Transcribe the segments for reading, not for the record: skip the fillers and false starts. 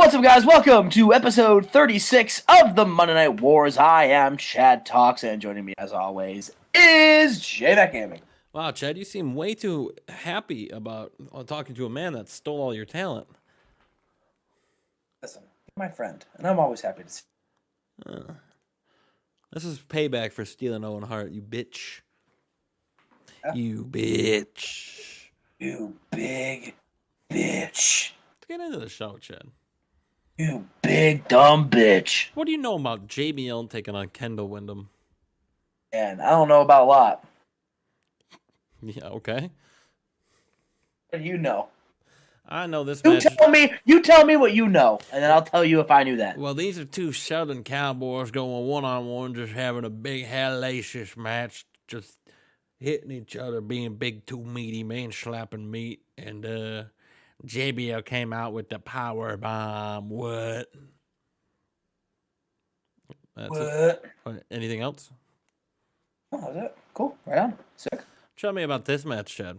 What's up, guys? Welcome to episode 36 of the Monday Night Wars. I am Chad Talks, and joining me, as always, is Jmack Gaming. Wow, Chad, you seem way too happy about talking to a man that stole all your talent. Listen, you're my friend, and I'm always happy to see you. This is payback for stealing Owen Hart, you bitch. Yeah. You bitch. You big bitch. Let's get into the show, Chad. You big dumb bitch. What do you know about JBL taking on Kendall Windham? And I don't know about a lot. Yeah, okay. What do you know? I know this you match. You tell me what you know, and then I'll tell you if I knew that. Well, these are two Southern cowboys going one-on-one, just having a big hellacious match, just hitting each other, being big, too meaty, man-slapping meat, and JBL came out with the power bomb. What? That's what? It. Anything else? Oh, that's it. Cool. Right on. Sick. Tell me about this match, Chad.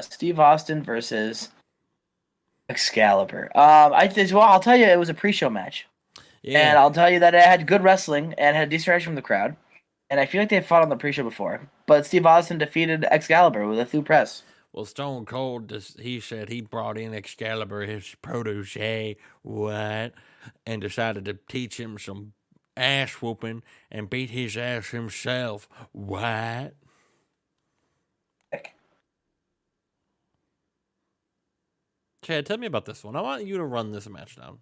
Steve Austin versus Excalibur. I'll tell you, it was a pre-show match. Yeah. And I'll tell you that it had good wrestling and had decent reaction from the crowd. And I feel like they fought on the pre-show before. But Steve Austin defeated Excalibur with a through press. Well, Stone Cold, he said he brought in Excalibur, his protege, and decided to teach him some ass whooping and beat his ass himself. What? Chad, tell me about this one. I want you to run this match down.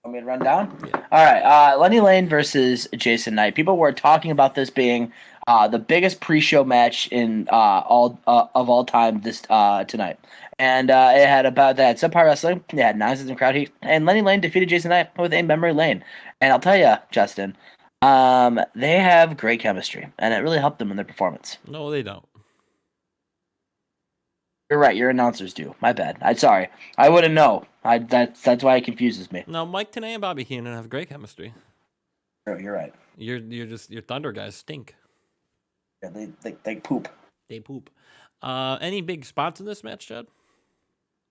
Want me to run down? Yeah. All right. Lenny Lane versus Jason Knight. People were talking about this being the biggest pre-show match in all time this tonight, and it had subpar wrestling. It had nonsense and crowd heat, and Lenny Lane defeated Jason Knight with a memory lane. And I'll tell you, Justin, they have great chemistry, and it really helped them in their performance. No, they don't. You're right. Your announcers do. My bad. I'm sorry. I wouldn't know. That's why it confuses me. No, Mike Tenay and Bobby Heenan have great chemistry. You're right. Your Thunder guys stink. Yeah, they poop. They poop. Any big spots in this match, Chad?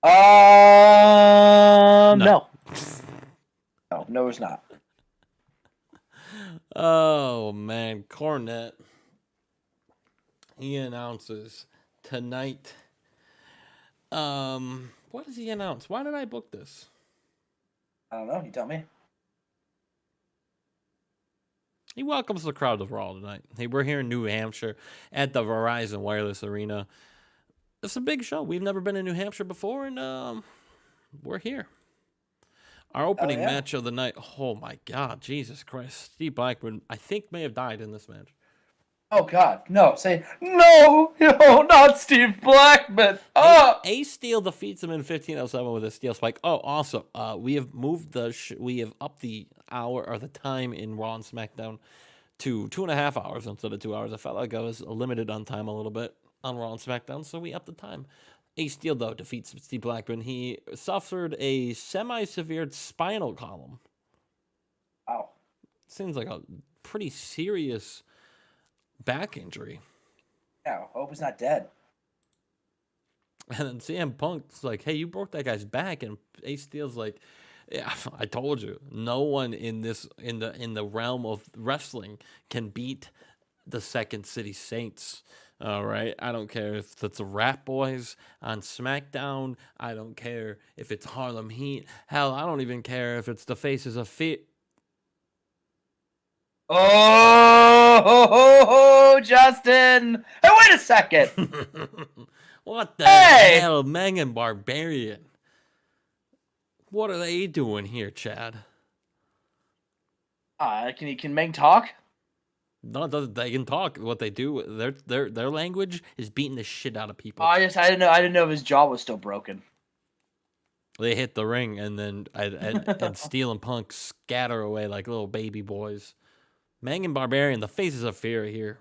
No. No, it's not. Oh man, Cornette. He announces tonight. What does he announce? Why did I book this? I don't know. You tell me. He welcomes the crowd to Raw tonight. Hey, we're here in New Hampshire at the Verizon Wireless Arena. It's a big show. We've never been in New Hampshire before, and we're here. Our opening match of the night. Oh my God, Jesus Christ! Steve Blackman, I think, may have died in this match. Oh God, no! Say no, not Steve Blackman. Ace Steel defeats him in 15:07 with a steel spike. Oh, also, we have moved we have upped the hour or the time in Raw and SmackDown to 2.5 hours instead of 2 hours. I felt like I was limited on time a little bit on Raw and SmackDown, so we upped the time. Ace Steel though defeats Steve Blackman. He suffered a semi-severe spinal column. Wow, seems like a pretty serious back injury. Yeah, hope he's not dead. And then CM Punk's like, "Hey, you broke that guy's back," and Ace Steel's like, "Yeah, I told you, no one in the realm of wrestling can beat the Second City Saints." All right, I don't care if it's the Rat Boys on SmackDown. I don't care if it's Harlem Heat. Hell, I don't even care if it's the Faces of Fear. Oh, Justin! Hey, wait a second! What the hell, Megan Barbarian? What are they doing here, Chad? Can Meg talk? No, they can talk. What they do, their language is beating the shit out of people. I didn't know if his jaw was still broken. They hit the ring, and then and Steel and Punk scatter away like little baby boys. Megan Barbarian, the Faces of Fear here.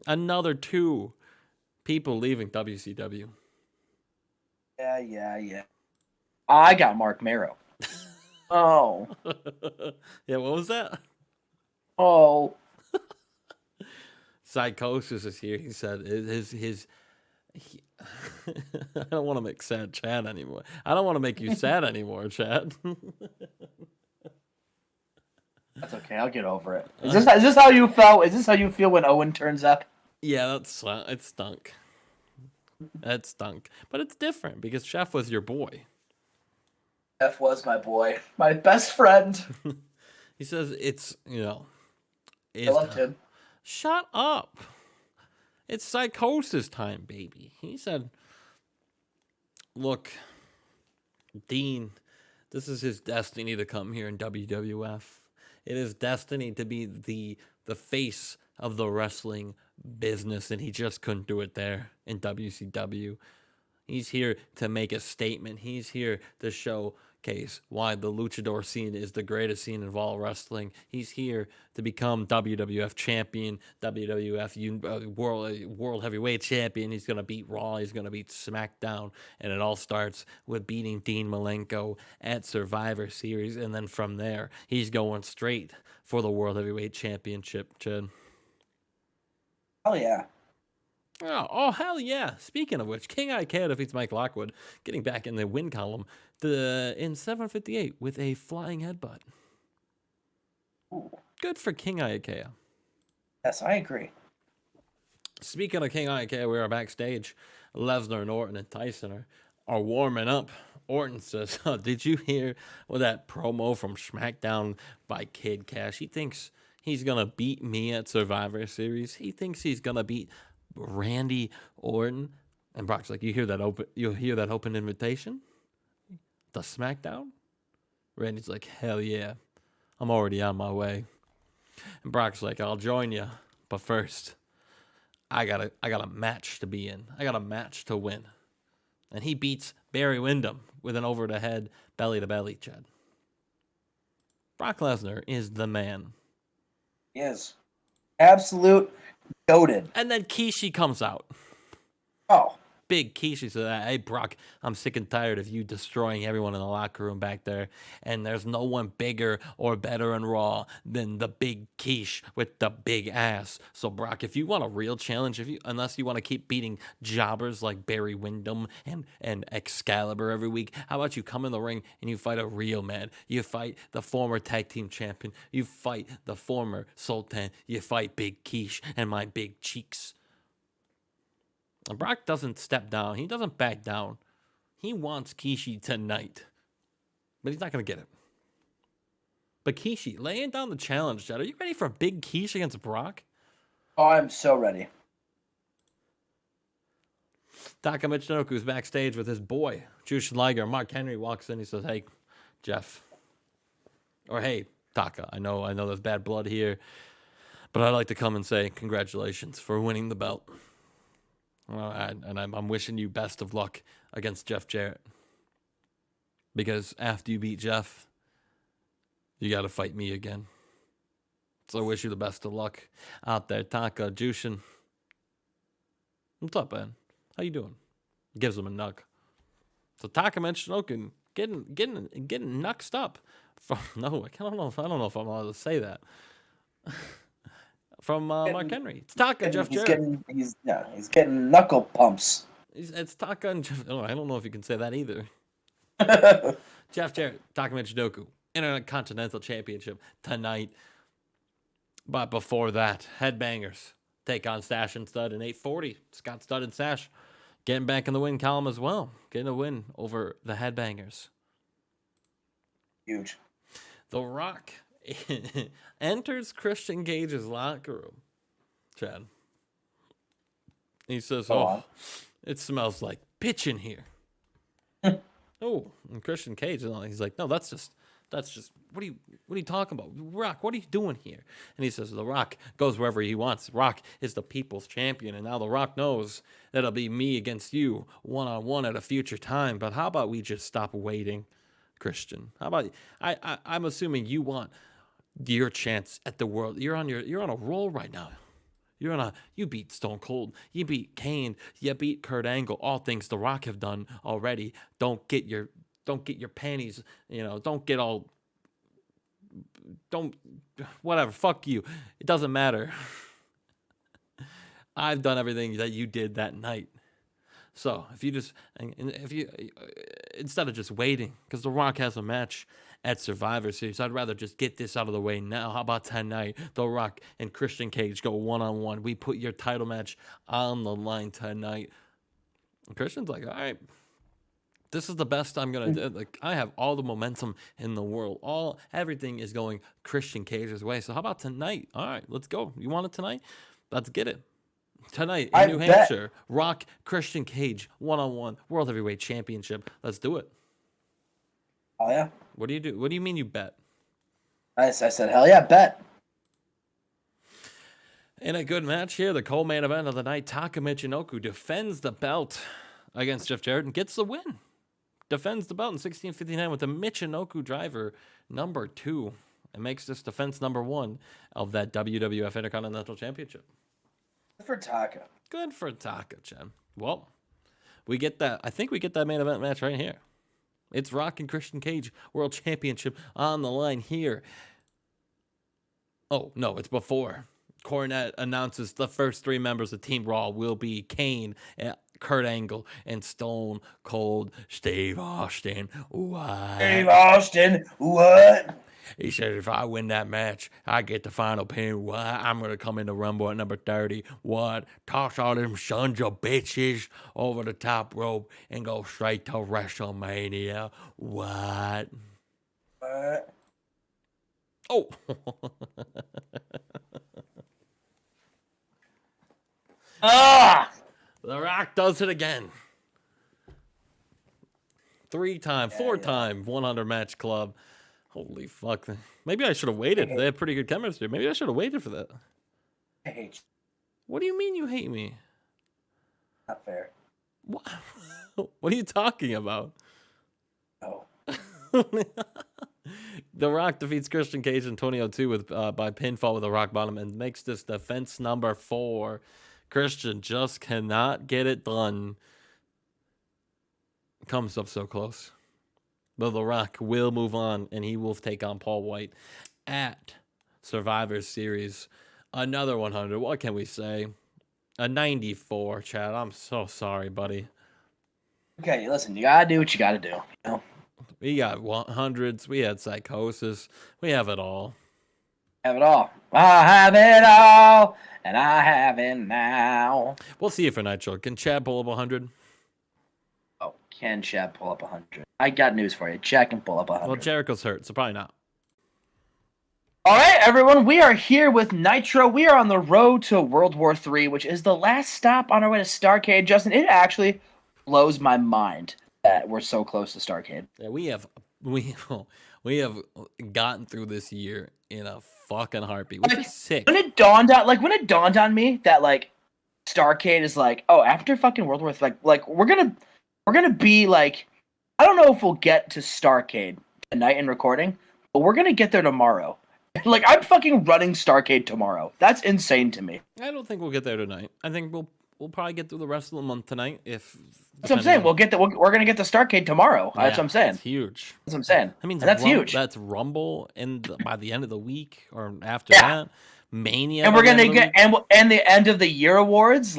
Another 2 people leaving WCW. Yeah. I got Mark Marrow. Oh. Yeah, what was that? Oh. Psychosis is here. He said his He- I don't want to make sad Chad anymore. I don't want to make you sad anymore, Chad. That's okay. I'll get over it. Is this how you felt? Is this how you feel when Owen turns up? Yeah, it stunk. It stunk. But it's different because Chef was your boy. F was my boy, my best friend. He says it's, I it's loved him. shut up. It's psychosis time, baby. He said, look, Dean, this is his destiny to come here in WWF. It is destiny to be the face of the wrestling business, and he just couldn't do it there in WCW. He's here to make a statement. He's here to showcase why the luchador scene is the greatest scene of all wrestling. He's here to become WWF champion, WWF World Heavyweight champion. He's going to beat Raw. He's going to beat SmackDown. And it all starts with beating Dean Malenko at Survivor Series. And then from there, he's going straight for the World Heavyweight Championship, Chad. Hell yeah. Oh, hell yeah. Speaking of which, King Ikea defeats Mike Lockwood, getting back in the win column in 7:58 with a flying headbutt. Ooh. Good for King Ikea. Yes, I agree. Speaking of King Ikea, we are backstage. Lesnar, Orton, and Tyson are warming up. Orton says, did you hear that promo from SmackDown by Kid Cash? He thinks he's going to beat me at Survivor Series. He thinks he's going to beat Randy Orton. And Brock's like, you hear that open invitation? The SmackDown? Randy's like, hell yeah. I'm already on my way. And Brock's like, I'll join you. But first, I got a match to be in. I got a match to win. And he beats Barry Windham with an over the head, belly to belly, Chad. Brock Lesnar is the man. He is. Absolute goated. And then Kishi comes out. Oh. Big Kishi said, hey, Brock, I'm sick and tired of you destroying everyone in the locker room back there. And there's no one bigger or better in Raw than the big Quiche with the big ass. So, Brock, if you want a real challenge, unless you want to keep beating jobbers like Barry Windham and Excalibur every week, how about you come in the ring and you fight a real man? You fight the former tag team champion. You fight the former Sultan. You fight Big Quiche and my big cheeks. And Brock doesn't step down. He doesn't back down. He wants Kishi tonight. But he's not going to get it. But Kishi, laying down the challenge, Jed. Are you ready for a big Kishi against Brock? Oh, I'm so ready. Taka Michinoku is backstage with his boy, Jushin Liger. Mark Henry walks in. He says, hey, Jeff. Or, hey, Taka. I know there's bad blood here. But I'd like to come and say congratulations for winning the belt. And I'm wishing you best of luck against Jeff Jarrett. Because after you beat Jeff, you got to fight me again. So I wish you the best of luck out there. Taka, Jushin. What's up, man? How you doing? Gives him a nug. So Taka Michinoku getting nuxed up. I don't know if I'm allowed to say that. From Mark Henry. It's Taka, Jeff Jarrett. He's getting knuckle pumps. It's Taka and Jeff. Oh, I don't know if you can say that either. Jeff Jarrett, Taka Michinoku, Intercontinental Championship tonight. But before that, Headbangers take on Stash and Stud in 840. Scott Stud and Stash getting back in the win column as well. Getting a win over the Headbangers. Huge. The Rock enters Christian Gage's locker room, Chad. He says, it smells like pitch in here. Oh, and Christian Cage, he's like, no, that's just, what are you talking about? Rock, what are you doing here? And he says, The Rock goes wherever he wants. Rock is the people's champion, and now The Rock knows that it'll be me against you, one-on-one at a future time, but how about we just stop waiting, Christian? How about, I'm assuming you want your chance at the world. You're on a roll right now. You beat Stone Cold, you beat Kane, you beat Kurt Angle, all things The Rock have done already. Don't get your panties, whatever, fuck you. It doesn't matter. I've done everything that you did that night. So if you instead of just waiting, because The Rock has a match at Survivor Series, I'd rather just get this out of the way now. How about tonight? The Rock and Christian Cage go 1-on-1. We put your title match on the line tonight. And Christian's like, all right, this is the best I'm gonna do. Like, I have all the momentum in the world. Everything is going Christian Cage's way. So how about tonight? All right, let's go. You want it tonight? Let's get it. Tonight in New Hampshire, Rock, Christian Cage, 1-on-1, World Heavyweight Championship. Let's do it. Oh, yeah. What do you do? What do you mean you bet? I said, hell yeah, bet. In a good match here, the co-main event of the night, Taka Michinoku defends the belt against Jeff Jarrett and gets the win. Defends the belt in 16:59 with the Michinoku driver number 2 and makes this defense number 1 of that WWF Intercontinental Championship. Good for Taka. Good for Taka, Chen. Well, we get that. I think we get that main event match right here. It's Rock and Christian Cage World Championship on the line here. Oh, no, it's before. Cornette announces the first 3 members of Team Raw will be Kane, Kurt Angle, and Stone Cold Steve Austin. What? Steve Austin, what? He said, if I win that match, I get the final pin. What? I'm going to come in the Rumble at number 30. What? Toss all them sons of bitches over the top rope and go straight to WrestleMania. What? What? Oh. The Rock does it again. 4-time 100 match club. Holy fuck. Maybe I should have waited. They have pretty good chemistry. Maybe I should have waited for that. I hate you. What do you mean you hate me? Not fair. What? What are you talking about? No. The Rock defeats Christian Cage in 2002 with by pinfall with a rock bottom and makes this defense number 4. Christian just cannot get it done. Comes up so close. But The Rock will move on, and he will take on Paul White at Survivor Series. Another 100. What can we say? A 94, Chad. I'm so sorry, buddy. Okay, listen, you gotta do what you gotta do. You know? We got 100s. We had Psychosis. We have it all. Have it all. I have it all, and I have it now. We'll see you for Nitro. Can Chad pull up 100? Oh, can Chad pull up 100? I got news for you. Chad can pull up 100. Well, Jericho's hurt, so probably not. All right, everyone. We are here with Nitro. We are on the road to World War III, which is the last stop on our way to Starrcade. Justin, it actually blows my mind that we're so close to Starrcade. Yeah, we have gotten through this year in a fucking heartbeat, which is sick. When it dawned on me that Starrcade is after fucking World War III, we're gonna be I don't know if we'll get to Starrcade tonight in recording, but we're gonna get there tomorrow. I'm fucking running Starrcade tomorrow. That's insane to me. I don't think we'll get there tonight. I think we'll probably get through the rest of the month tonight. That's what I'm saying. We're gonna get to Starrcade tomorrow. Yeah, that's what I'm saying. That's huge. That's what I'm saying. I mean, that's huge. That's Rumble by the end of the week or after that. Mania. And we're gonna get and the end of the year awards.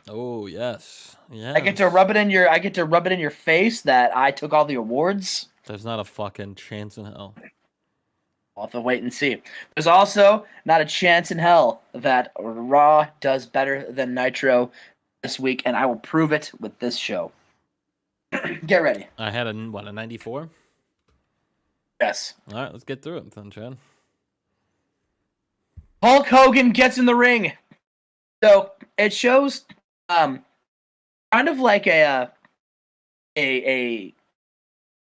Oh yes. Yeah. I get to rub it in your face that I took all the awards. There's not a fucking chance in hell. We'll have to wait and see. There's also not a chance in hell that Raw does better than Nitro this week, and I will prove it with this show. Get ready. I had a 94? Yes. All right, let's get through it then, Chad. Hulk Hogan gets in the ring. So it shows kind of like a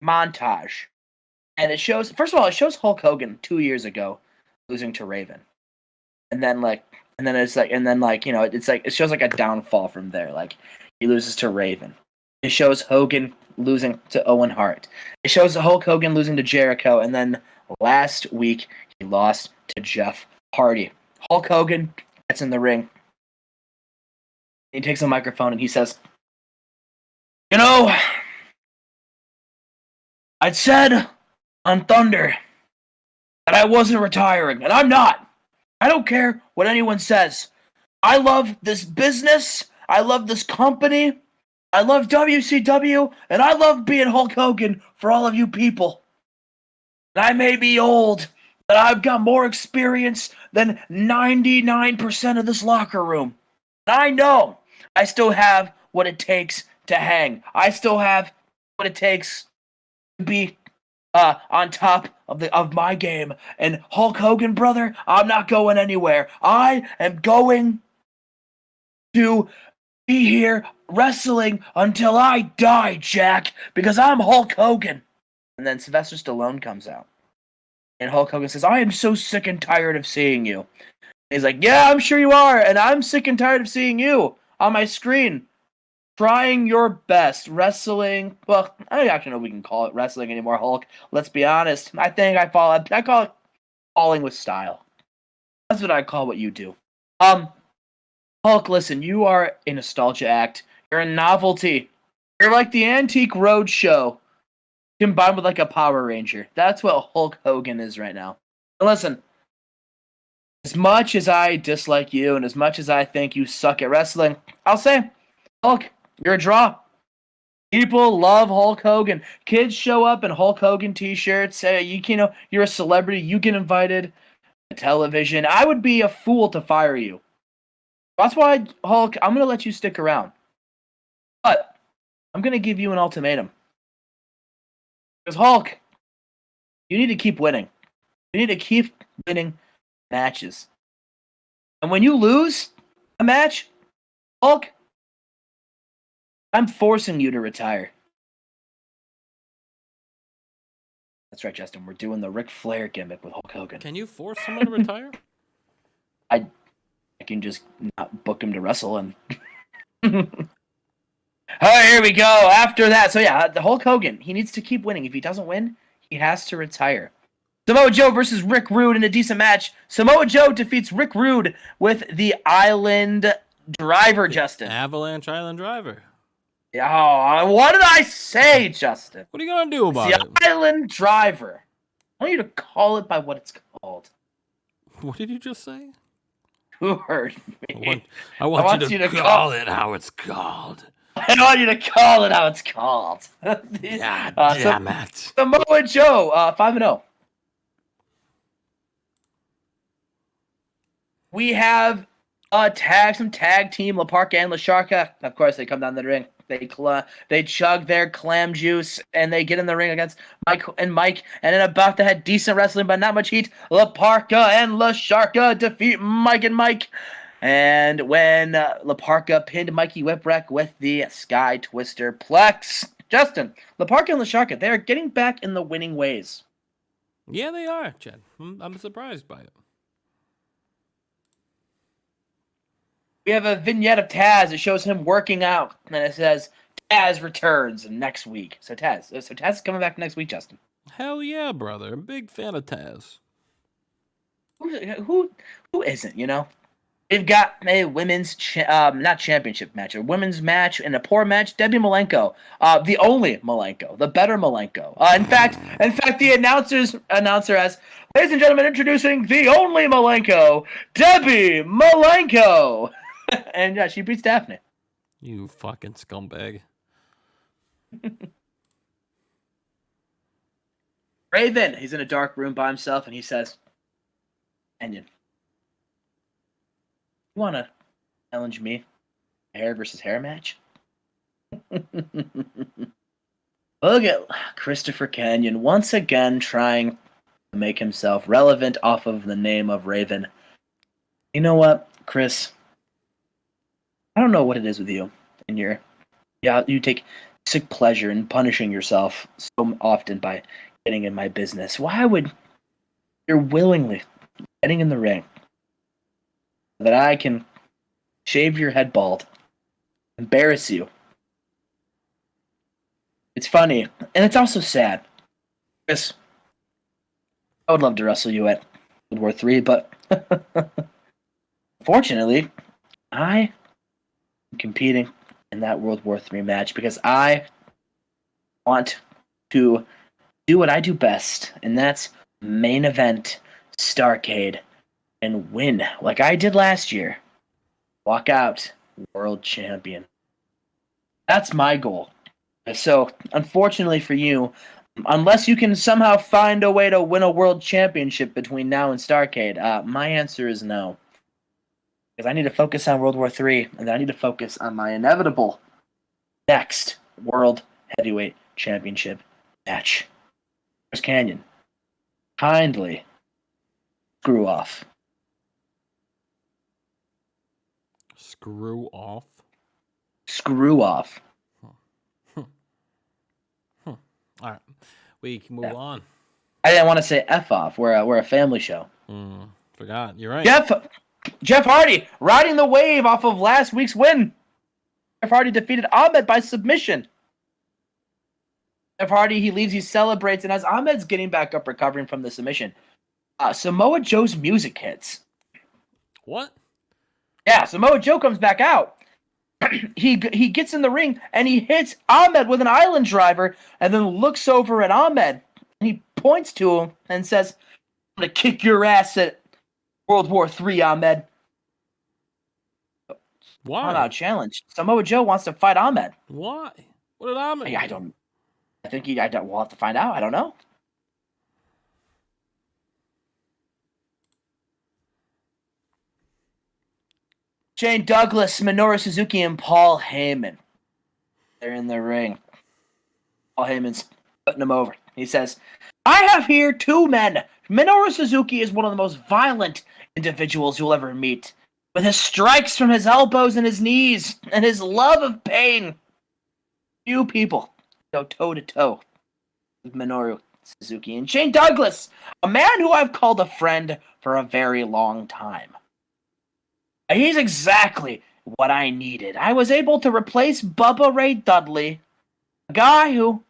montage. And it shows, first of all, it shows Hulk Hogan 2 years ago losing to Raven. And then it shows a downfall from there. He loses to Raven. It shows Hogan losing to Owen Hart. It shows Hulk Hogan losing to Jericho. And then last week, he lost to Jeff Hardy. Hulk Hogan gets in the ring. He takes a microphone and he says, I'd said on Thunder that I wasn't retiring, and I'm not. I don't care what anyone says. I love this business. I love this company. I love WCW, and I love being Hulk Hogan for all of you people. And I may be old, but I've got more experience than 99% of this locker room. And I know I still have what it takes to hang. I still have what it takes to be on top of my game. And Hulk Hogan, brother, I'm not going anywhere. I am going to be here wrestling until I die, Jack, because I'm Hulk Hogan. And then Sylvester Stallone comes out. And Hulk Hogan says, I am so sick and tired of seeing you. And he's like, yeah, I'm sure you are. And I'm sick and tired of seeing you on my screen. Trying your best. Wrestling. Well, I don't actually know if we can call it wrestling anymore, Hulk. Let's be honest. I call it falling with style. That's what I call what you do. Hulk, listen, you are a nostalgia act. You're a novelty. You're like the Antique Roadshow combined with like a Power Ranger. That's what Hulk Hogan is right now. And listen, as much as I dislike you and as much as I think you suck at wrestling, I'll say, Hulk, you're a draw. People love Hulk Hogan. Kids show up in Hulk Hogan t-shirts. You're a celebrity. You get invited to television. I would be a fool to fire you. That's why, Hulk, I'm going to let you stick around. But I'm going to give you an ultimatum. Because, Hulk, you need to keep winning. You need to keep winning matches. And when you lose a match, Hulk, I'm forcing you to retire. That's right, Justin. We're doing the Ric Flair gimmick with Hulk Hogan. Can you force someone to retire? I can just not book him to wrestle and... Alright, here we go. After that, so yeah, the Hulk Hogan, he needs to keep winning. If he doesn't win, he has to retire. Samoa Joe versus Rick Rude in a decent match. Samoa Joe defeats Rick Rude with the Island Driver, Justin. Avalanche Island Driver. Oh, what did I say, Justin? What are you going to do about it? The Island Driver. I want you to call it by what it's called. What did you just say? Who heard me? I want you to call it how it's called. I want you to call it how it's called. Yeah, damn it. Samoa Joe, 5-0. We have some tag team, La Parka and La Sharka. Of course, they come down the ring. They chug their clam juice, and they get in the ring against Mike. And in about to have decent wrestling, but not much heat. La Parka and La Sharka defeat Mike and Mike. And when La Parka pinned Mikey Whipwreck with the Sky Twister Plex. Justin, La Parka and La Sharka, they are getting back in the winning ways. Yeah, they are, Chad. I'm surprised by it. We have a vignette of Taz. It shows him working out, and it says Taz returns next week. So Taz is coming back next week, Justin. Hell yeah, brother! I'm a big fan of Taz. Who isn't? You know, we've got a women's not championship match, a women's match and a poor match. Debbie Malenko, the only Malenko, the better Malenko. In fact, the announcer has, ladies and gentlemen, introducing the only Malenko, Debbie Malenko. And yeah, she beats Daphne. You fucking scumbag. Raven, he's in a dark room by himself, and he says, Onion, you want to challenge me? Hair versus hair match? Look at Christopher Canyon once again trying to make himself relevant off of the name of Raven. You know what, Chris? I don't know what it is with you and you take sick pleasure in punishing yourself so often by getting in my business. Why would you're willingly getting in the ring so that I can shave your head bald, embarrass you? It's funny, and it's also sad. Chris, I would love to wrestle you at World War III, but fortunately, I competing in that World War III match because I want to do what I do best, and that's main event Starrcade and win like I did last year. Walk out world champion. That's my goal. So, unfortunately for you, unless you can somehow find a way to win a world championship between now and Starrcade, my answer is no. Because I need to focus on World War III, and I need to focus on my inevitable next World Heavyweight Championship match. Chris Canyon, kindly screw off. Screw off. Screw off. All right, we can move on. I didn't want to say F off. We're a family show. Forgot. You're right. Jeff Hardy riding the wave off of last week's win. Jeff Hardy defeated Ahmed by submission. Jeff Hardy, he leaves, he celebrates, and as Ahmed's getting back up, recovering from the submission, Samoa Joe's music hits. What? Yeah, Samoa Joe comes back out. He gets in the ring, and he hits Ahmed with an island driver, and then looks over at Ahmed, and he points to him and says, I'm going to kick your ass at World War III, Ahmed. Why? Not challenge. Samoa Joe wants to fight Ahmed. Why? What did Ahmed do? I don't. I think we'll have to find out. I don't know. Shane Douglas, Minoru Suzuki, and Paul Heyman. They're in the ring. Paul Heyman's putting him over. He says, I have here two men. Minoru Suzuki is one of the most violent individuals you'll ever meet. With his strikes from his elbows and his knees, and his love of pain. Few people go toe-to-toe with Minoru Suzuki. And Shane Douglas, a man who I've called a friend for a very long time. He's exactly what I needed. I was able to replace Bubba Ray Dudley, a guy who,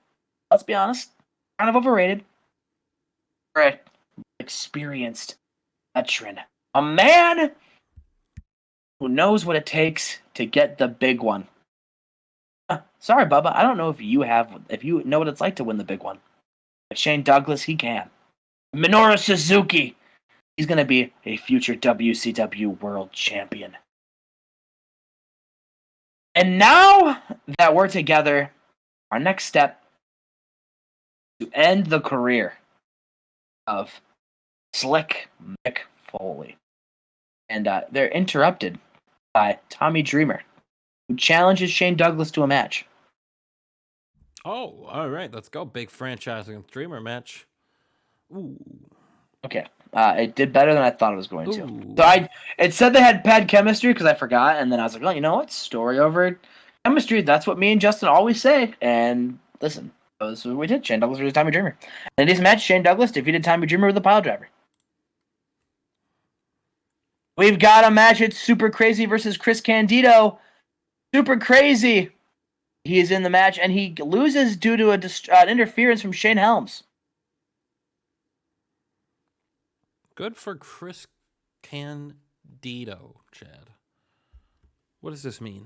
let's be honest, kind of overrated, for an experienced veteran. A man who knows what it takes to get the big one. Sorry, Bubba, I don't know if you know what it's like to win the big one. But Shane Douglas, he can. Minoru Suzuki, he's going to be a future WCW World Champion. And now that we're together, our next step to end the career of Slick Mick Foley. And they're interrupted by Tommy Dreamer, who challenges Shane Douglas to a match. Oh, all right. Let's go. Big franchise against Dreamer match. Ooh. Okay. It did better than I thought it was going to. So it said they had bad chemistry because I forgot, and then I was like, well, you know what? Story over chemistry. That's what me and Justin always say. And listen, this is what we did. Shane Douglas versus Tommy Dreamer. And in this match, Shane Douglas defeated Tommy Dreamer with a pile driver. We've got a match. It's Super Crazy versus Chris Candido. Super Crazy. He is in the match, and he loses due to an interference from Shane Helms. Good for Chris Candido, Chad. What does this mean?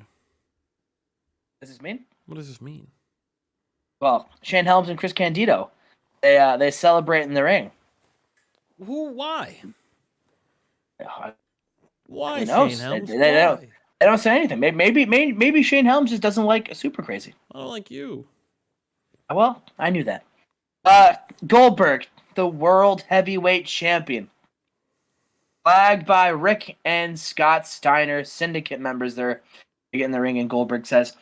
What does this mean? What does this mean? Well, Shane Helms and Chris Candido, they celebrate in the ring. Why? Why Who knows? Shane Helms? They don't say anything. Maybe Shane Helms just doesn't like Super Crazy. I don't like you. Well, I knew that. Goldberg, the World Heavyweight Champion. Flagged by Rick and Scott Steiner, Syndicate members. They get in the ring, and Goldberg says,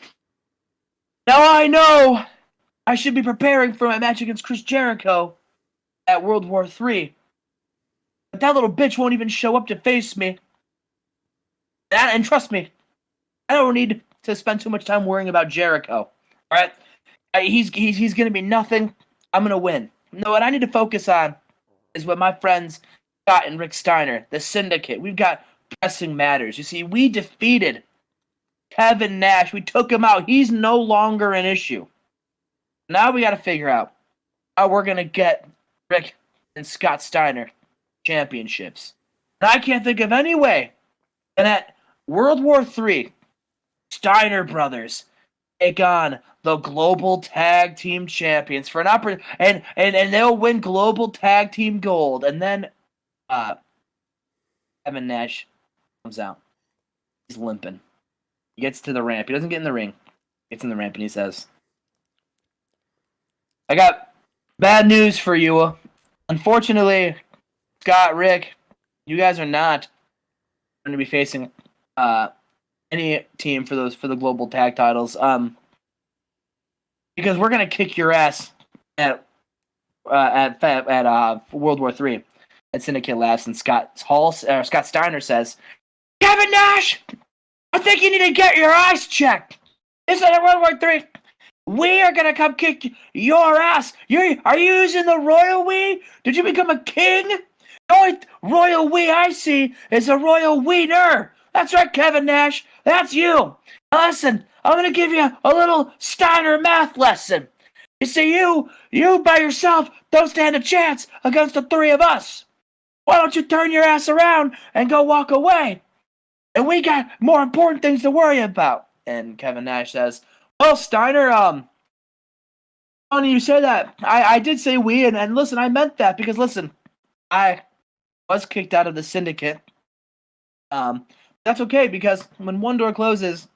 now I know I should be preparing for my match against Chris Jericho at World War III. But that little bitch won't even show up to face me. And trust me, I don't need to spend too much time worrying about Jericho. All right? He's going to be nothing. I'm going to win. No, what I need to focus on is what my friends Scott and Rick Steiner, the Syndicate. We've got pressing matters. You see, we defeated Kevin Nash. We took him out. He's no longer an issue. Now we got to figure out how we're going to get Rick and Scott Steiner championships. And I can't think of any way than at World War III, Steiner brothers take on the Global Tag Team Champions for an opportunity, and they'll win Global Tag Team Gold. And then Kevin Nash comes out. He's limping. He gets to the ramp. He doesn't get in the ring. Gets in the ramp and he says, I got bad news for you. Unfortunately, Scott, Rick, you guys are not going to be facing any team for the global tag titles. Because we're going to kick your ass at World War III. And Syndicate laughs, and Scott Steiner says, Kevin Nash, I think you need to get your eyes checked. This is World War III. We are gonna come kick your ass. Are you using the royal we? Did you become a king? The only royal we I see is a royal wiener. That's right, Kevin Nash. That's you. Now listen, I'm gonna give you a little Steiner math lesson. You see, you by yourself don't stand a chance against the three of us. Why don't you turn your ass around and go walk away? And we got more important things to worry about. And Kevin Nash says, well, Steiner, funny you say that. I did say we, and listen, I meant that because, listen, I was kicked out of the syndicate. That's okay because when one door closes,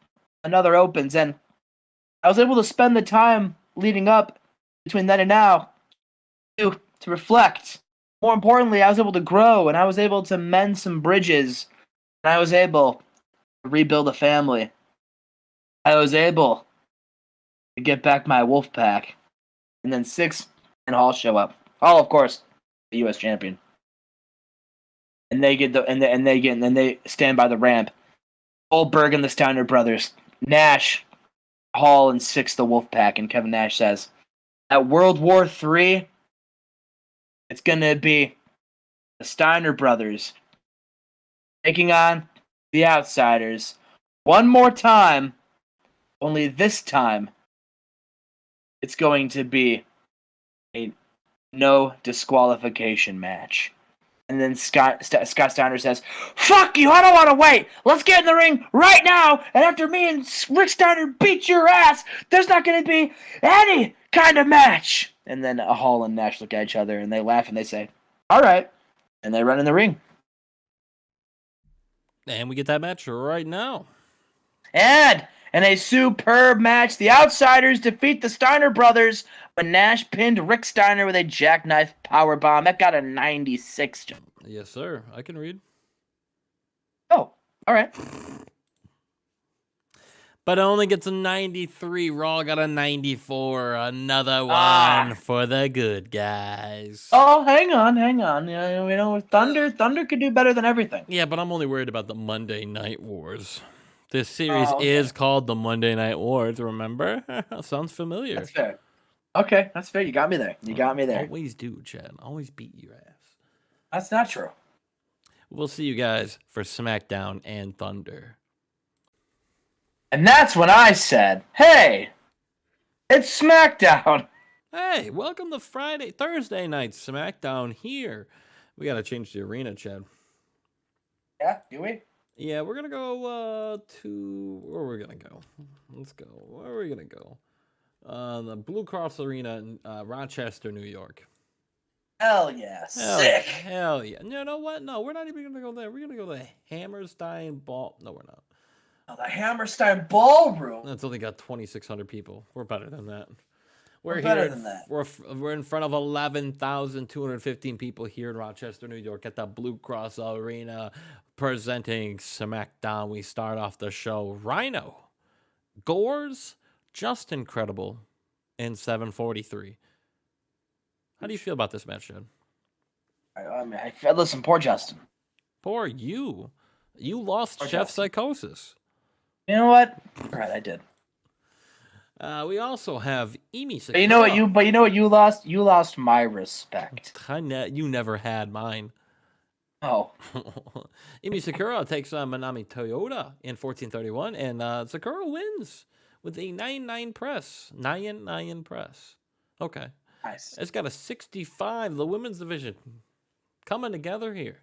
another opens, and I was able to spend the time leading up between then and now to reflect. More importantly, I was able to grow, and I was able to mend some bridges, and I was able to rebuild a family. I was able to get back my wolf pack. And then Six and Hall show up. Hall, of course, the U.S. champion. And they they stand by the ramp. Goldberg and the Steiner brothers, Nash, Hall, and Six the wolf pack. And Kevin Nash says, at World War III, it's gonna be the Steiner brothers taking on the Outsiders one more time. Only this time, it's going to be a no disqualification match. And then Scott Steiner says, fuck you, I don't want to wait. Let's get in the ring right now. And after me and Rick Steiner beat your ass, there's not going to be any kind of match. And then Hall and Nash look at each other and they laugh and they say, all right. And they run in the ring. And we get that match right now. And in a superb match, the Outsiders defeat the Steiner brothers when Nash pinned Rick Steiner with a jackknife powerbomb. That got a 96. Yes, sir. I can read. Oh, all right. But it only gets a 93. Raw got a 94. Another one for the good guys. Oh, hang on. You know, Thunder could do better than everything. Yeah, but I'm only worried about the Monday Night Wars. This series is called the Monday Night Wars, remember? Sounds familiar. That's fair. Okay, that's fair. You got me there. Always do, Chad. Always beat your ass. That's not true. We'll see you guys for SmackDown and Thunder. And that's when I said, hey, it's SmackDown. Hey, welcome to Thursday night SmackDown here. We got to change the arena, Chad. Yeah, do we? Yeah, we're going to go to... Where are we going to go? Let's go. Where are we going to go? The Blue Cross Arena in Rochester, New York. Hell yeah. Sick. Hell yeah. You know what? No, we're not even going to go there. We're going to go to Hammerstein Ball... No, we're not. Oh, the Hammerstein Ballroom. That's only got 2,600 people. We're better than that. We're better than that. We're in front of 11,215 people here in Rochester, New York at the Blue Cross Arena presenting SmackDown. We start off the show. Rhino, Gores, just incredible in 743. How do you feel about this match, Jed? Listen, poor Justin. Poor you. You lost Poor Chef Justin. Psychosis. You know what? All right, I did. We also have Emi Sakura. But you know what you lost? You lost my respect. You never had mine. Oh. Emi Sakura takes on Manami Toyota in 1431, and Sakura wins with a 9-9 press. 9-9 press. Okay. Nice. It's got a 65, the women's division. Coming together here.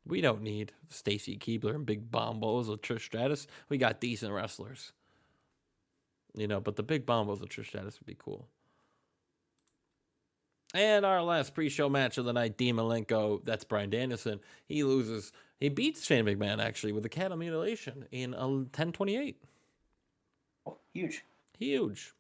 We don't need Stacy Keibler and Big Bombos or Trish Stratus. We got decent wrestlers. You know, but the Big Bombos or Trish Stratus would be cool. And our last pre-show match of the night, Dean Malenko, that's Bryan Danielson. He loses. He beats Shane McMahon, actually, with a cattle mutilation in 10:28. Oh, huge. Huge.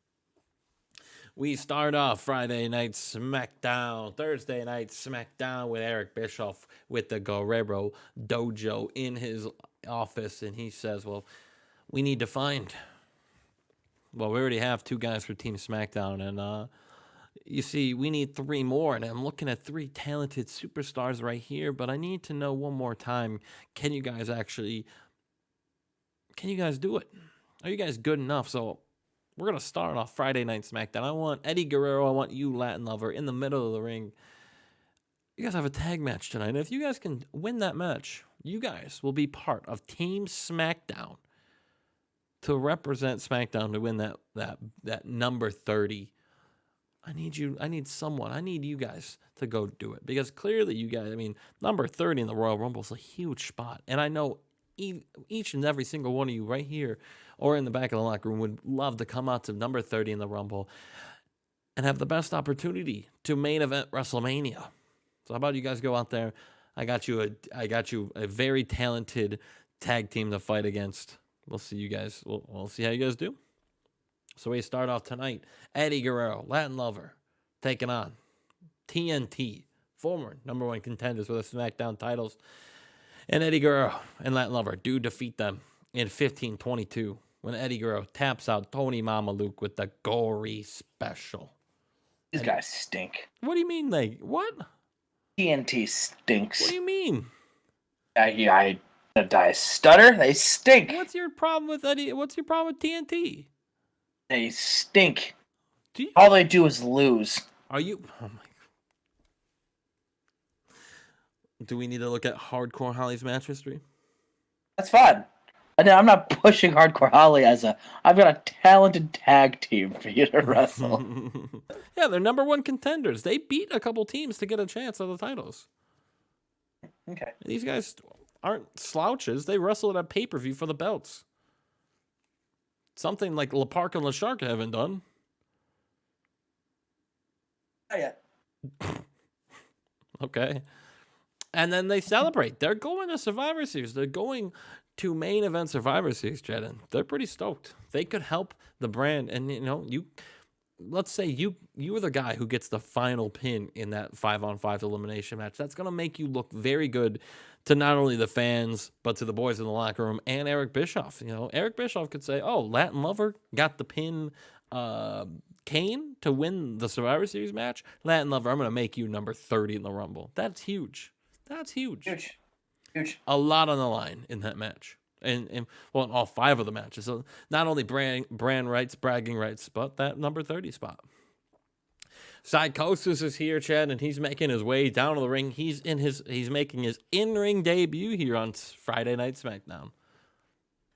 We start off Friday night SmackDown, Thursday night SmackDown with Eric Bischoff with the Guerrero Dojo in his office. And he says, well, we need to find... Well, we already have 2 guys for Team SmackDown. And you see, we need 3 more. And I'm looking at 3 talented superstars right here. But I need to know one more time, can you guys do it? Are you guys good enough? So... we're going to start off Friday Night SmackDown. I want Eddie Guerrero. I want you, Latin Lover, in the middle of the ring. You guys have a tag match tonight. And if you guys can win that match, you guys will be part of Team SmackDown to represent SmackDown to win that number 30. I need you guys to go do it. Because clearly you guys, number 30 in the Royal Rumble is a huge spot. And I know each and every single one of you right here or in the back of the locker room would love to come out to number 30 in the Rumble and have the best opportunity to main event WrestleMania. So how about you guys go out there? I got you a very talented tag team to fight against. We'll see you guys. We'll see how you guys do. So we start off tonight. Eddie Guerrero, Latin Lover, taking on TNT, former number 1 contenders for the SmackDown titles. And Eddie Guerrero and Latin Lover do defeat them in 15:22 when Eddie Guerrero taps out Tony Mamaluke with the gory special. These guys stink. What do you mean, what? TNT stinks. What do you mean? I stutter. They stink. What's your problem with Eddie? What's your problem with TNT? They stink. All they do is lose. Are you... Oh my... Do we need to look at Hardcore Holly's match history? That's fine. I'm not pushing Hardcore Holly as I've got a talented tag team for you to wrestle. Yeah, they're number 1 contenders. They beat a couple teams to get a chance at the titles. Okay. These guys aren't slouches. They wrestled at pay-per-view for the belts. Something like La Parka and La Shark haven't done. Not yet. Okay. And then they celebrate. They're going to Survivor Series. They're going to main event Survivor Series, Jed. They're pretty stoked. They could help the brand. And, let's say you are the guy who gets the final pin in that 5-on-5 elimination match. That's going to make you look very good to not only the fans, but to the boys in the locker room and Eric Bischoff. Eric Bischoff could say, oh, Latin Lover got the pin Kane to win the Survivor Series match. Latin Lover, I'm going to make you number 30 in the Rumble. That's huge. That's huge. Huge. A lot on the line in that match. And in all 5 of the matches. So not only brand rights, bragging rights, but that number 30 spot. Psychosis is here, Chad, and he's making his way down to the ring. He's making his in-ring debut here on Friday Night SmackDown.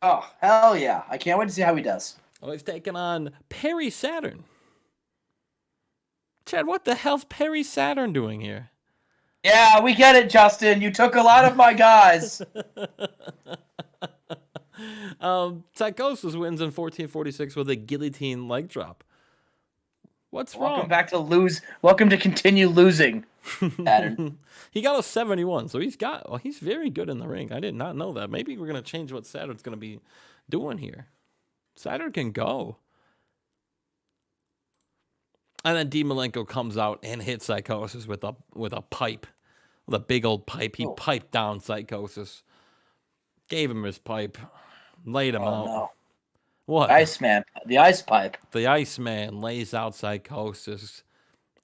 Oh, hell yeah. I can't wait to see how he does. Oh, he's taking on Perry Saturn. Chad, what the hell's Perry Saturn doing here? Yeah, we get it, Justin. You took a lot of my guys. Psychosis wins in 14:46 with a guillotine leg drop. What's wrong? Welcome to continue losing. Saturn. He got a 71, so he's very good in the ring. I did not know that. Maybe we're gonna change what Saturn's gonna be doing here. Saturn can go. And then Dean Malenko comes out and hits Psychosis with a pipe. With a big old pipe. He piped down Psychosis. Gave him his pipe. Laid him out. No. What? Iceman. The ice pipe. The Iceman lays out Psychosis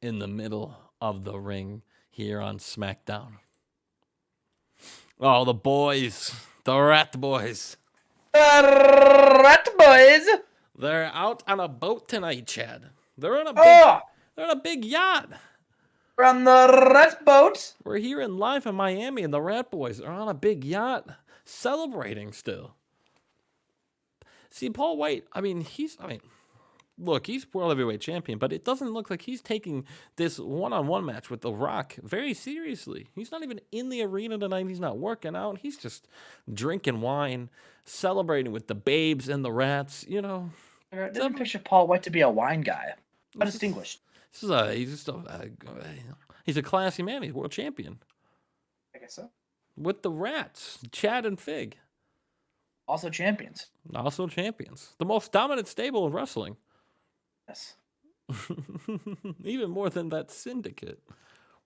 in the middle of the ring here on SmackDown. Oh, the boys. The Rat Boys. The Rat Boys. They're out on a boat tonight, Chad. They're on a big yacht. We're on the Rat Boat. We're here live in Miami, and the Rat Boys are on a big yacht celebrating still. See, Paul White, look, he's World Heavyweight Champion, but it doesn't look like he's taking this one-on-one match with The Rock very seriously. He's not even in the arena tonight. He's not working out. He's just drinking wine, celebrating with the babes and the rats, It doesn't picture Paul White to be a wine guy. How distinguished. He's a classy man. He's world champion I guess so. with the Rats, Chad and Fig. Also champions. Also champions. The most dominant stable in wrestling. Yes. Even more than that syndicate.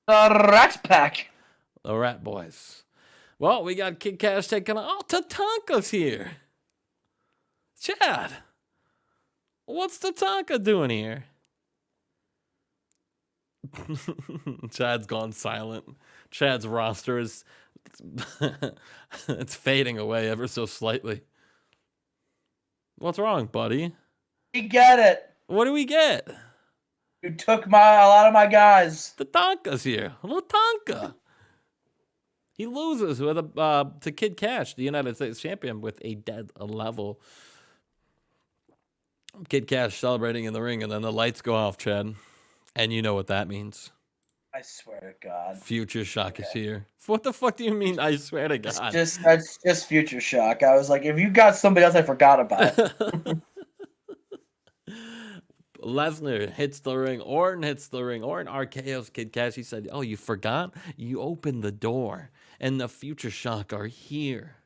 The Rat Pack. The Rat Boys. Well, we got Kid Cash taking on... Oh, Tatanka's here. Chad. What's Tatanka doing here? Chad's gone silent. Chad's roster is... it's fading away ever so slightly. What's wrong, buddy? We get it. What do we get? You took a lot of my guys. Tatanka's here. Tatanka. He loses with to Kid Cash, the United States champion, with a dead level. Kid Cash celebrating in the ring, and then the lights go off, Chad. And you know what that means. I swear to God. Future Shock is here. What the fuck do you mean, I swear to God? That's just Future Shock. I was like, if you got somebody else I forgot about. Lesnar hits the ring. Orton hits the ring. Orton RKO's Kid Cash. He said, oh, you forgot? You opened the door. And the Future Shock are here.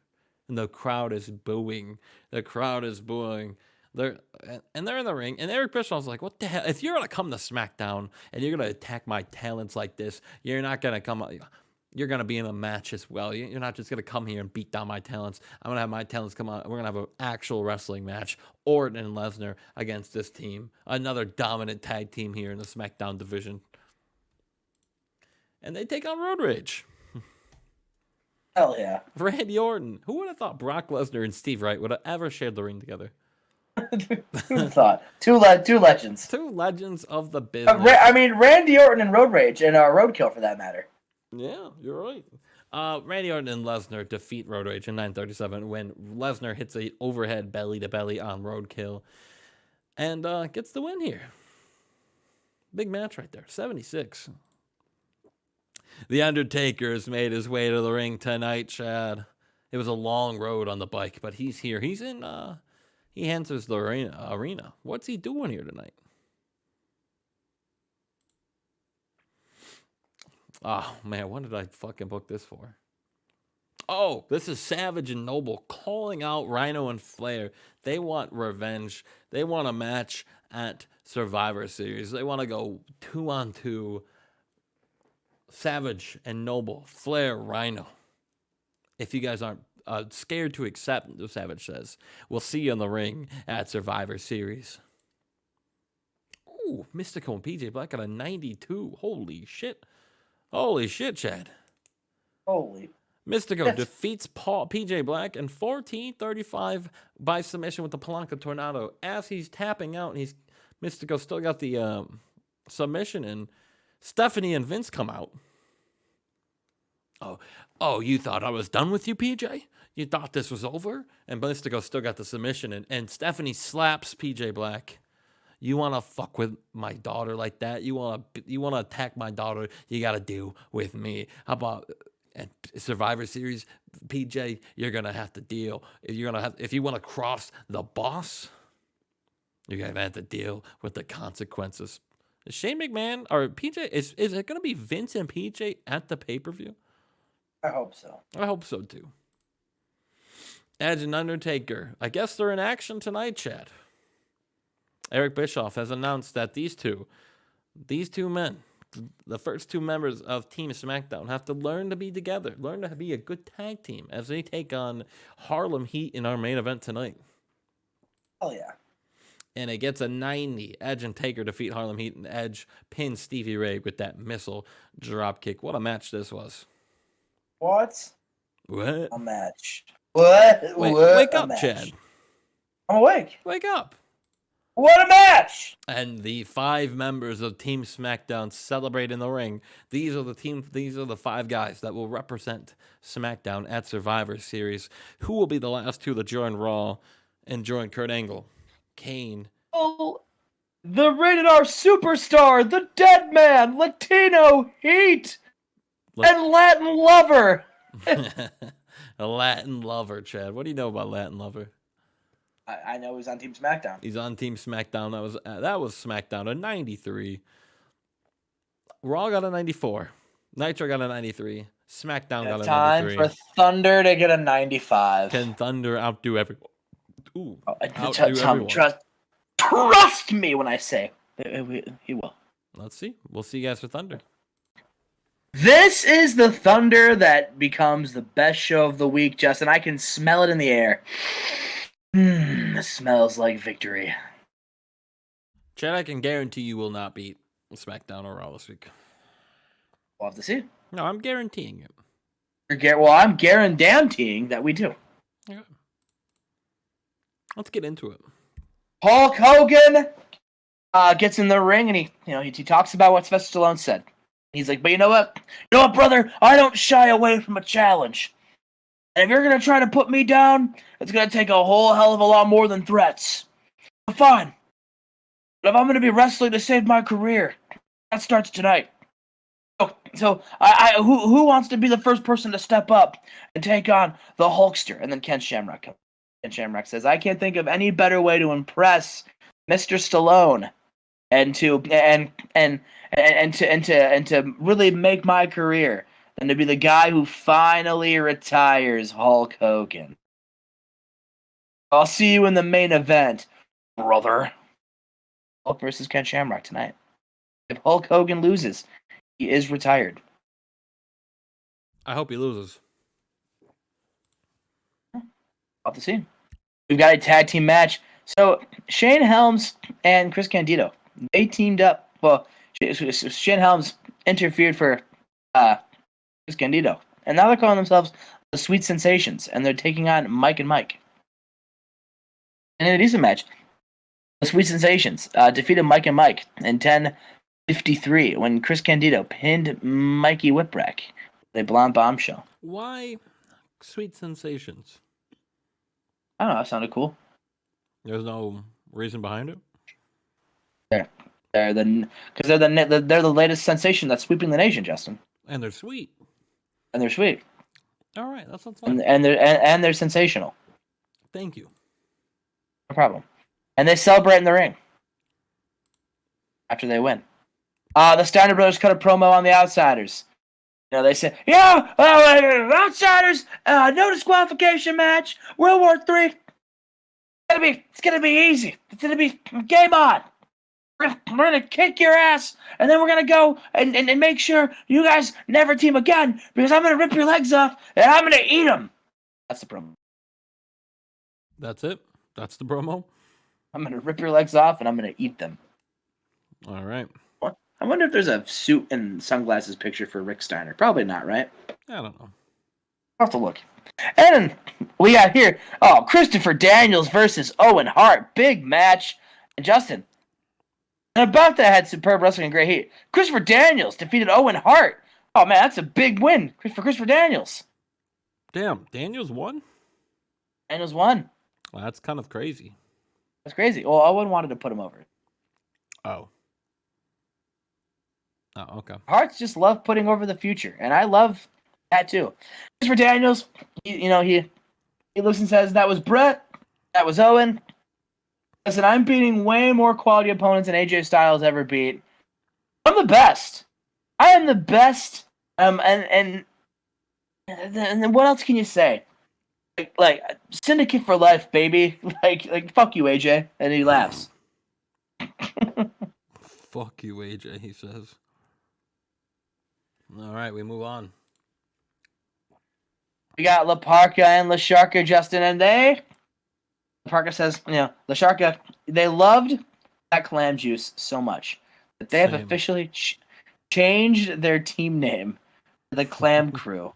And the crowd is booing. The crowd is booing. They're in the ring. And Eric Bischoff's like, what the hell? If you're going to come to SmackDown and you're going to attack my talents like this, you're not going to come... You're going to be in a match as well. You're not just going to come here and beat down my talents. I'm going to have my talents come out. We're going to have an actual wrestling match. Orton and Lesnar against this team. Another dominant tag team here in the SmackDown division. And they take on Road Rage. Hell yeah. Randy Orton. Who would have thought Brock Lesnar and Steve Wright would have ever shared the ring together? Who would have thought? Two legends. Two legends of the business. Randy Orton and Road Rage and Roadkill for that matter. Yeah, you're right. Randy Orton and Lesnar defeat Road Rage in 9:37 when Lesnar hits a overhead belly-to-belly on Roadkill and gets the win here. Big match right there, 76. The Undertaker has made his way to the ring tonight, Chad. It was a long road on the bike, but he's here. He's in, he enters the arena. What's he doing here tonight? Oh, man, what did I fucking book this for? Oh, this is Savage and Noble calling out Rhino and Flair. They want revenge. They want a match at Survivor Series. They want to go 2-on-2. Savage and Noble, Flair, Rhino. If you guys aren't scared to accept, the Savage says, we'll see you in the ring at Survivor Series. Ooh, Mystico and PJ Black at a 92. Holy shit. Holy shit, Chad. Holy. Mystico defeats PJ Black in 14:35 by submission with the Palanca Tornado. As he's tapping out, and Mystico still got the submission, and Stephanie and Vince come out. Oh, you thought I was done with you, PJ? You thought this was over? And Mystico still got the submission, and Stephanie slaps PJ Black. You want to fuck with my daughter like that? You want to attack my daughter? You got to deal with me. How about at Survivor Series, PJ? You're gonna have to deal. If you want to cross the boss, you're gonna have to deal with the consequences. Is Shane McMahon or PJ? Is it gonna be Vince and PJ at the pay-per-view? I hope so. I hope so too. Edge and Undertaker. I guess they're in action tonight, Chad. Eric Bischoff has announced that these two men, the first two members of Team SmackDown, have to learn to be together, learn to be a good tag team as they take on Harlem Heat in our main event tonight. Oh, yeah. And it gets a 90. Edge and Taker defeat Harlem Heat, and Edge pins Stevie Ray with that missile drop kick. What a match this was. What? What? A match. What? Wake up, Chad. I'm awake. Wake up. What a match! And the 5 members of Team SmackDown celebrate in the ring. These are the 5 guys that will represent SmackDown at Survivor Series. Who will be the last 2 to join Raw and join Kurt Angle? Kane. Oh, the rated R superstar, the Dead Man, Latino Heat, and Latin Lover. A Latin Lover, Chad. What do you know about Latin Lover? I know he's on Team SmackDown. He's on Team SmackDown. That was SmackDown, a 93. Raw got a 94. Nitro got a 93. SmackDown got a Time 93. for Thunder to get a 95. Can Thunder outdo everyone? Ooh, Tom, trust me when I say he will. Let's see. We'll see you guys for Thunder. This is the Thunder that becomes the best show of the week, Justin. I can smell it in the air. It smells like victory. Chad, I can guarantee you will not beat SmackDown or Raw this week. We'll have to see. No, I'm guaranteeing it. I'm guaranteeing that we do. Okay. Let's get into it. Hulk Hogan gets in the ring and he talks about what Sylvester Stallone said. He's like, but you know what? You know what, brother? I don't shy away from a challenge. And if you're going to try to put me down, it's going to take a whole hell of a lot more than threats. But fine. But if I'm going to be wrestling to save my career, that starts tonight. So who wants to be the first person to step up and take on the Hulkster? And then Ken Shamrock comes. Ken Shamrock says, I can't think of any better way to impress Mr. Stallone and to really make my career than to be the guy who finally retires Hulk Hogan. I'll see you in the main event, brother. Hulk versus Ken Shamrock tonight. If Hulk Hogan loses, he is retired. I hope he loses. Off the scene. We've got a tag team match. So Shane Helms and Chris Candido, they teamed up. Well, Shane Helms interfered for Chris Candido, and now they're calling themselves the Sweet Sensations, and they're taking on Mike and Mike. And in a decent match, the Sweet Sensations defeated Mike and Mike in 10:53 when Chris Candido pinned Mikey Whipwreck. The blonde bombshell. Why Sweet Sensations? I don't know. That sounded cool. There's no reason behind it. They're the latest sensation that's sweeping the nation, Justin. And they're sweet. And they're sweet. All right, that sounds fun. And they're sensational. Thank you. No problem. And they celebrate in the ring after they win. The Steiner brothers cut a promo on the Outsiders. They said, Outsiders, no disqualification match, World War III. It's gonna be easy. It's gonna be game on. We're gonna kick your ass, and then we're gonna go and make sure you guys never team again because I'm gonna rip your legs off and I'm gonna eat them. That's the promo. That's it. That's the promo. I'm gonna rip your legs off and I'm gonna eat them. All right. I wonder if there's a suit and sunglasses picture for Rick Steiner. Probably not, right? I don't know. I'll have to look. And we got here, Christopher Daniels versus Owen Hart. Big match. And Justin, and about that had superb wrestling and great heat. Christopher Daniels defeated Owen Hart. Oh, man, that's a big win for Christopher Daniels. Damn, Daniels won? Daniels won. Well, that's kind of crazy. That's crazy. Well, Owen wanted to put him over. Oh, okay. Hearts just love putting over the future, and I love that too. Christopher Daniels, he looks and says, that was Brett, that was Owen. Listen, I'm beating way more quality opponents than AJ Styles ever beat. I'm the best. I am the best. And what else can you say? Like Syndicate for life, baby. Like fuck you, AJ. And he laughs. Fuck you, AJ, he says. All right, we move on. We got La Parka and La Sharka, Justin, and La Parka says, La Sharka, they loved that clam juice so much that they have officially changed their team name to the Clam Crew.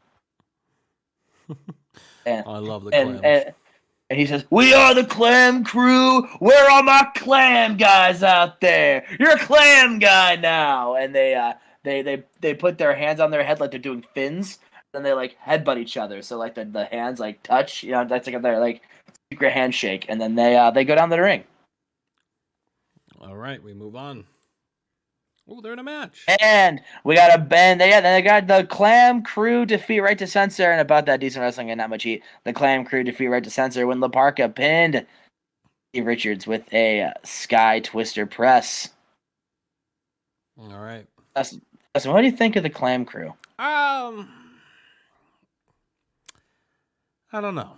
I love the clams. And he says, we are the Clam Crew. Where are my clam guys out there? You're a clam guy now. And they put their hands on their head like they're doing fins. Then they like headbutt each other. So like the hands like touch. That's like their like secret handshake. And then they go down to the ring. All right, we move on. Oh, they're in a match. And we got then they got the Clam Crew defeat Right to Censor, and about that decent wrestling and not much heat. The Clam Crew defeat Right to Censor when La Parka pinned Steve Richards with a Sky Twister press. All right. Listen, what do you think of the Clam Crew? I don't know.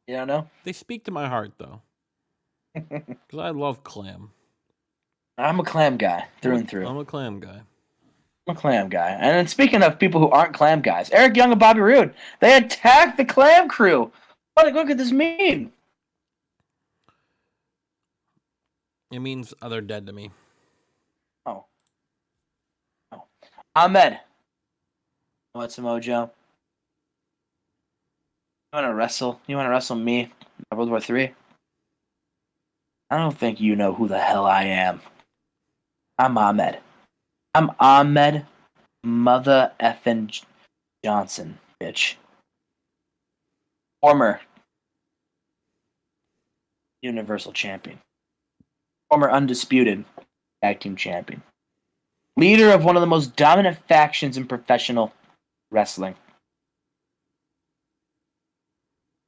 You don't know? They speak to my heart though, because I love Clam. I'm a Clam guy through and through. I'm a Clam guy. I'm a Clam guy. And then speaking of people who aren't Clam guys, Eric Young and Bobby Roode, they attacked the Clam Crew. What could this mean? It means they're dead to me. Oh. Ahmed. What's Samoa Joe? You want to wrestle? You want to wrestle me at World War III? I don't think you know who the hell I am. I'm Ahmed. I'm Ahmed Mother effing Johnson, bitch. Former Universal Champion. Former Undisputed Tag Team Champion. Leader of one of the most dominant factions in professional wrestling.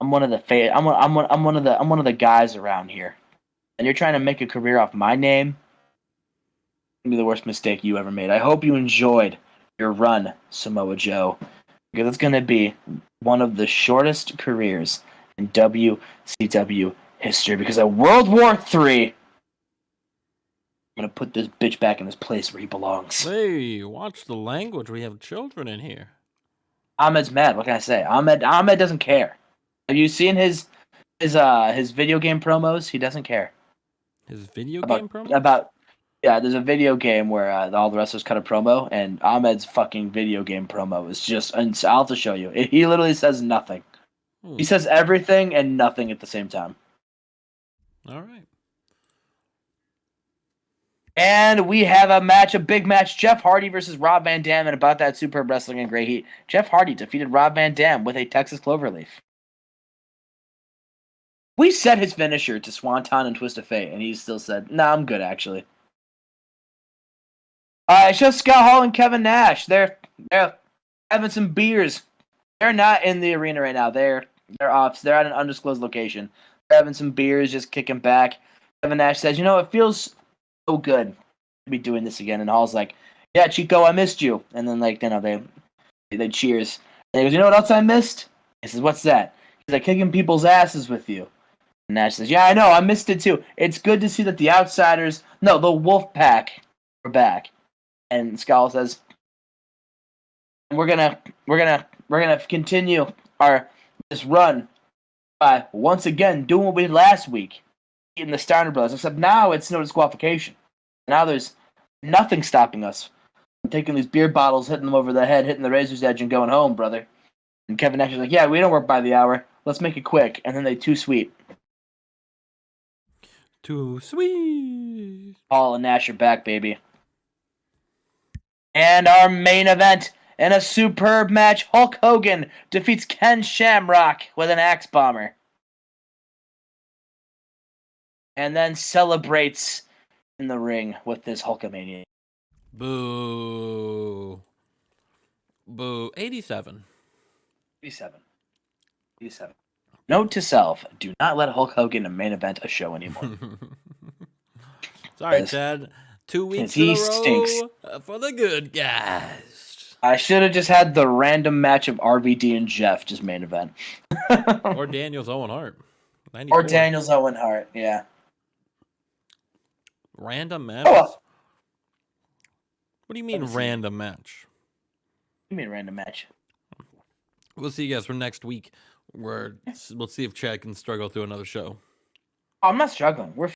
I'm one of the I'm one of the guys around here. And you're trying to make a career off my name? Be the worst mistake you ever made. I hope you enjoyed your run, Samoa Joe, because it's going to be one of the shortest careers in WCW history. Because at World War III, I'm going to put this bitch back in his place where he belongs. Hey, watch the language. We have children in here. Ahmed's mad. What can I say? Ahmed doesn't care. Have you seen his video game promos? He doesn't care. His video game promo? There's a video game where all the wrestlers cut a promo, and Ahmed's fucking video game promo is just. And I'll have to show you. He literally says nothing. He says everything and nothing at the same time. All right. And we have a big match: Jeff Hardy versus Rob Van Damme, and about that superb wrestling in great heat. Jeff Hardy defeated Rob Van Damme with a Texas Cloverleaf. We set his finisher to Swanton and Twist of Fate, and he still said, "Nah, I'm good, actually." It's just Scott Hall and Kevin Nash. They're having some beers. They're not in the arena right now. They're off. They're at an undisclosed location. They're having some beers, just kicking back. Kevin Nash says, it feels so good to be doing this again. And Hall's like, yeah, Chico, I missed you. And then, they cheers. And he goes, you know what else I missed? He says, what's that? He's like, kicking people's asses with you. And Nash says, yeah, I know. I missed it, too. It's good to see that the outsiders, the Wolf Pack are back. And Skull says, we're gonna continue this run by once again doing what we did last week, beating the Steiner Brothers. Except now it's no disqualification. Now there's nothing stopping us from taking these beer bottles, hitting them over the head, hitting the razor's edge, and going home, brother. And Kevin Nash is like, yeah, we don't work by the hour. Let's make it quick. And then they too sweet. Too sweet. Hall and Nash are back, baby. And our main event in a superb match, Hulk Hogan defeats Ken Shamrock with an axe bomber. And then celebrates in the ring with this Hulkamania. Boo. Boo. 87. 87. Note to self, do not let Hulk Hogan main event a show anymore. Sorry, Chad. 2 weeks in a row for the good guys. I should have just had the random match of RVD and Jeff just main event. Or Daniels Owen Hart. 94. Or Daniels Owen Hart, yeah. Random match? What do you mean random match? What do you mean random match? We'll see you guys for next week. We'll see if Chad can struggle through another show. I'm not struggling. We're